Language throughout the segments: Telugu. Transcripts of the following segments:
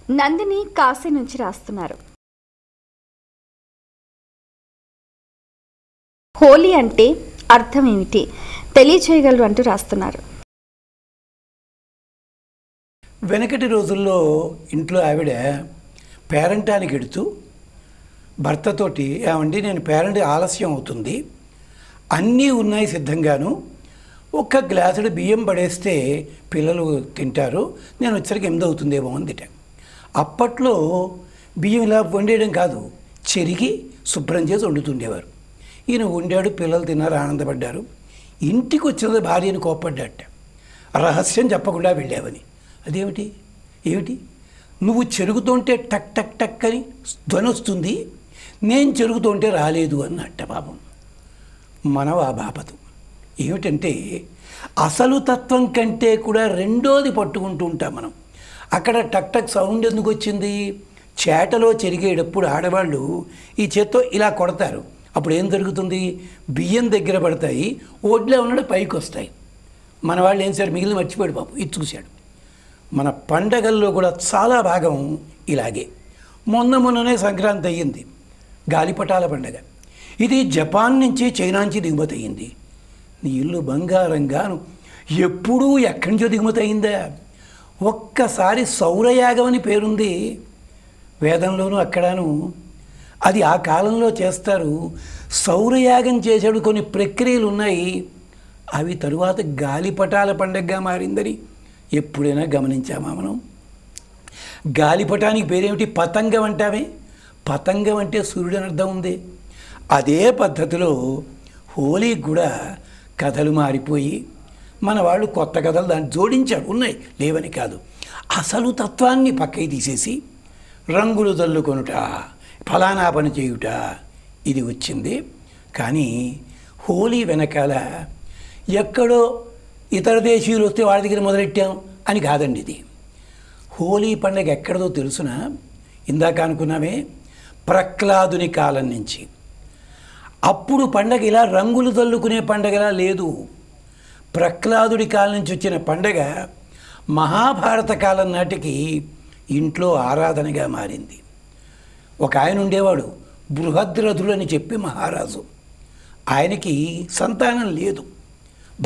నందిని కాశీ నుంచి రాస్తున్నారు. హోలీ అంటే అర్థం ఏమిటి తెలియచేయగలరు అంటూ రాస్తున్నారు. వెనకటి రోజుల్లో ఇంట్లో ఆవిడ పేరంటానికి ఎడుతూ భర్తతోటి, ఏమండి నేను పేరంటి ఆలస్యం అవుతుంది, అన్నీ ఉన్నాయి సిద్ధంగాను, ఒక్క గ్లాసుడు బియ్యం పడేస్తే పిల్లలు తింటారు, నేను వచ్చరికి 8 అవుతుందేమో అందిట. అప్పట్లో బియ్యం ఇలా వండేయడం కాదు, చెరిగి శుభ్రం చేసి వండుతుండేవారు. ఈయన వండాడు, పిల్లలు తిన్నారు, ఆనందపడ్డారు. ఇంటికి వచ్చినది భార్యని కోప్పడ్డాట, రహస్యం చెప్పకుండా వెళ్ళావని. అదేమిటి ఏమిటి, నువ్వు చెరుగుతుంటే టక్ టక్ టక్ అని ధ్వని వస్తుంది, నేను చెరుగుతుంటే రాలేదు అన్నట్ట. పాపం మనం ఆ బాపతు ఏమిటంటే అసలు తత్వం కంటే కూడా రెండోది పట్టుకుంటూ ఉంటాం మనం. అక్కడ టక్ టక్ సౌండ్ ఎందుకు వచ్చింది? చేటలో చెరిగేటప్పుడు ఆడవాళ్ళు ఈ చేత్తో ఇలా కొడతారు, అప్పుడు ఏం జరుగుతుంది? బియ్యం దగ్గర పడతాయి, ఓడ్లే ఉన్నాడు పైకి వస్తాయి. మన వాళ్ళు ఏం సార్ మిగిలిన మర్చిపోయాడు పాపం, ఇది చూశాడు. మన పండగల్లో కూడా చాలా భాగం ఇలాగే. మొన్ననే సంక్రాంతి అయ్యింది, గాలిపటాల పండగ. ఇది జపాన్ నుంచి చైనా నుంచి దిగుమతి అయ్యింది. నీ ఇల్లు బంగారంగాను ఎప్పుడూ ఎక్కడి నుంచో దిగుమతి అయిందా? ఒక్కసారి సౌరయాగం అని పేరుంది వేదంలోనూ అక్కడను. అది ఆ కాలంలో చేస్తారు. సౌరయాగం చేసాడు, కొన్ని ప్రక్రియలు ఉన్నాయి, అవి తరువాత గాలిపటాల పండగగా మారిందని ఎప్పుడైనా గమనించామా మనం? గాలిపటానికి పేరేమిటి? పతంగం అంటామే. పతంగం అంటే సూర్యుడు అని అర్థం ఉంది. అదే పద్ధతిలో హోలీకి కూడా కథలు మారిపోయి మన వాళ్ళు కొత్త కథలు దాన్ని జోడించాడు, ఉన్నాయి లేవని కాదు. అసలు తత్వాన్ని పక్కకి తీసేసి రంగులు చల్లుకొనుట, ఫలానా పని చేయుట, ఇది వచ్చింది. కానీ హోలీ వెనకాల ఎక్కడో ఇతర దేశీయులు వస్తే వాళ్ళ దగ్గర మొదలెట్టాం అని కాదండి. ఇది హోలీ పండుగ ఎక్కడదో తెలుసునా? ఇందాక అనుకున్నామే, ప్రహ్లాదుని కాలం నుంచి. అప్పుడు పండగ ఇలా రంగులు చల్లుకునే పండగలా లేదు. ప్రహ్లాదుడి కాలం నుంచి వచ్చిన పండగ మహాభారత కాలం నాటికి ఇంట్లో ఆరాధనగా మారింది. ఒక ఆయన ఉండేవాడు, బృహద్రథుడు అని చెప్పి మహారాజు. ఆయనకి సంతానం లేదు,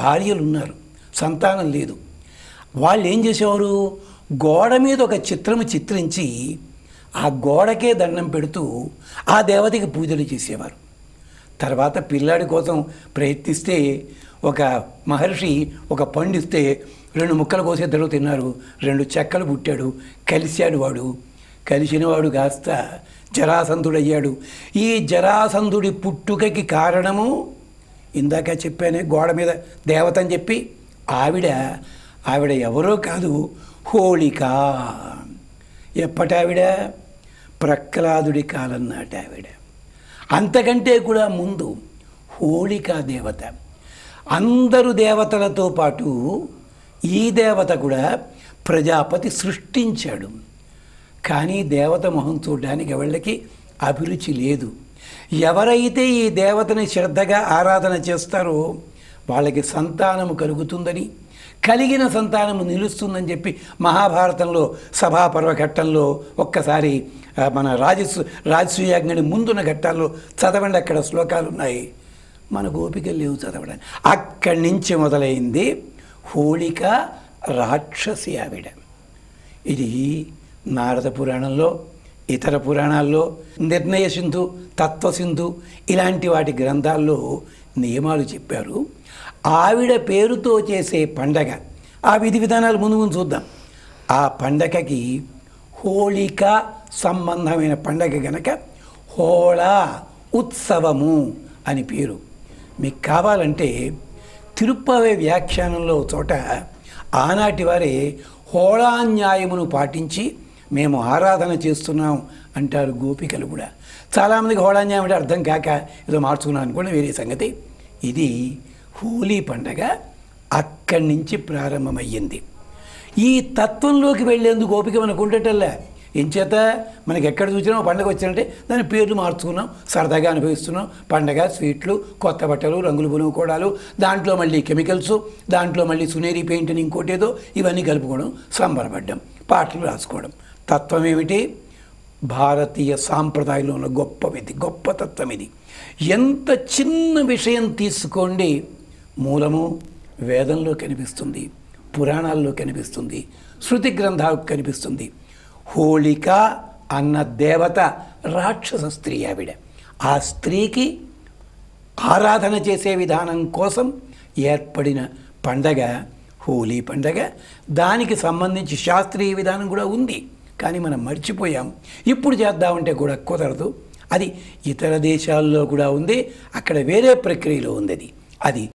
భార్యలు ఉన్నారు, సంతానం లేదు. వాళ్ళు ఏం చేసేవారు? గోడ మీద ఒక చిత్రము చిత్రించి ఆ గోడకే దండం పెడుతూ ఆ దేవతకి పూజలు చేసేవారు. తర్వాత పిల్లాడి కోసం ప్రయత్నిస్తే ఒక మహర్షి ఒక పండిస్తే 2 ముక్కలు కోసే తర్వాత తిన్నారు, 2 చెక్కలు పుట్టాడు, కలిశాడు. వాడు కలిసినవాడు కాస్త జరాసంధుడయ్యాడు. ఈ జరాసంధుడి పుట్టుకకి కారణము ఇందాక చెప్పానే, గోడ మీద దేవత అని చెప్పి, ఆవిడ ఎవరో కాదు, హోళిక. ఎప్పటావిడ? ప్రహ్లాదుడి కాలం నాటి ఆవిడ. అంతకంటే కూడా ముందు హోళికా దేవత. అందరు దేవతలతో పాటు ఈ దేవత కూడా ప్రజాపతి సృష్టించాడు. కానీ దేవత మొహం చూడడానికి ఎవళ్ళకి అభిరుచి లేదు. ఎవరైతే ఈ దేవతని శ్రద్ధగా ఆరాధన చేస్తారో వాళ్ళకి సంతానము కలుగుతుందని, కలిగిన సంతానము నిలుస్తుందని చెప్పి మహాభారతంలో సభాపర్వ ఘట్టంలో ఒక్కసారి మన రాజసూయాజ్ఞని ముందున్న ఘట్టాల్లో చదవండి, అక్కడ శ్లోకాలు ఉన్నాయి. మనకు ఓపిక లేవు చదవడానికి. అక్కడి నుంచి మొదలైంది హోళిక రాక్షసి ఆవిడ. ఇది నారద పురాణంలో, ఇతర పురాణాల్లో, నిర్ణయ సింధు, తత్వసింధు ఇలాంటి వాటి గ్రంథాల్లో నియమాలు చెప్పారు. ఆవిడ పేరుతో చేసే పండగ, ఆ విధి విధానాలు ముందు చూద్దాం. ఆ పండగకి హోళిక సంబంధమైన పండగ గనక హోళా ఉత్సవము అని పేరు. మీకు కావాలంటే తిరుప్పవే వ్యాఖ్యానంలో చోట ఆనాటి వారే హోళాన్యాయమును పాటించి మేము ఆరాధన చేస్తున్నాం అంటారు గోపికలు కూడా. చాలామందికి హోళాన్యాయం అంటే అర్థం కాక ఏదో మార్చుకున్నాం అనుకోండి, వేరే సంగతి. ఇది హోలీ పండగ అక్కడి నుంచి ప్రారంభమయ్యింది. ఈ తత్వంలోకి వెళ్ళేందుకు ఓపిక మనకు ఉండటల్లా. ఎంచేత మనకి ఎక్కడ చూసినా పండగ వచ్చినట్టే దాని పేర్లు మార్చుకున్నాం, సరదాగా అనుభవిస్తున్నాం. పండగ, స్వీట్లు, కొత్త బట్టలు, రంగులు పునుకోవడాలు, దాంట్లో మళ్ళీ కెమికల్స్, దాంట్లో మళ్ళీ సునేరి పెయింట్ అని ఇంకోటేదో, ఇవన్నీ కలుపుకోవడం, సంబరపడ్డం, పాటలు రాసుకోవడం. తత్వం ఏమిటి? భారతీయ సాంప్రదాయంలో ఉన్న గొప్ప తత్వం ఇది. ఎంత చిన్న విషయం తీసుకోండి, మూలము వేదంలో కనిపిస్తుంది, పురాణాల్లో కనిపిస్తుంది, శృతి గ్రంథాలకు కనిపిస్తుంది. హోళిక అన్న దేవత రాక్షస స్త్రీ ఆవిడ. ఆ స్త్రీకి ఆరాధన చేసే విధానం కోసం ఏర్పడిన పండగ హోలీ పండగ. దానికి సంబంధించి శాస్త్రీయ విధానం కూడా ఉంది, కానీ మనం మర్చిపోయాం. ఇప్పుడు చేద్దామంటే కూడా కుదరదు. అది ఇతర దేశాల్లో కూడా ఉంది, అక్కడ వేరే ప్రక్రియలో ఉంది. అది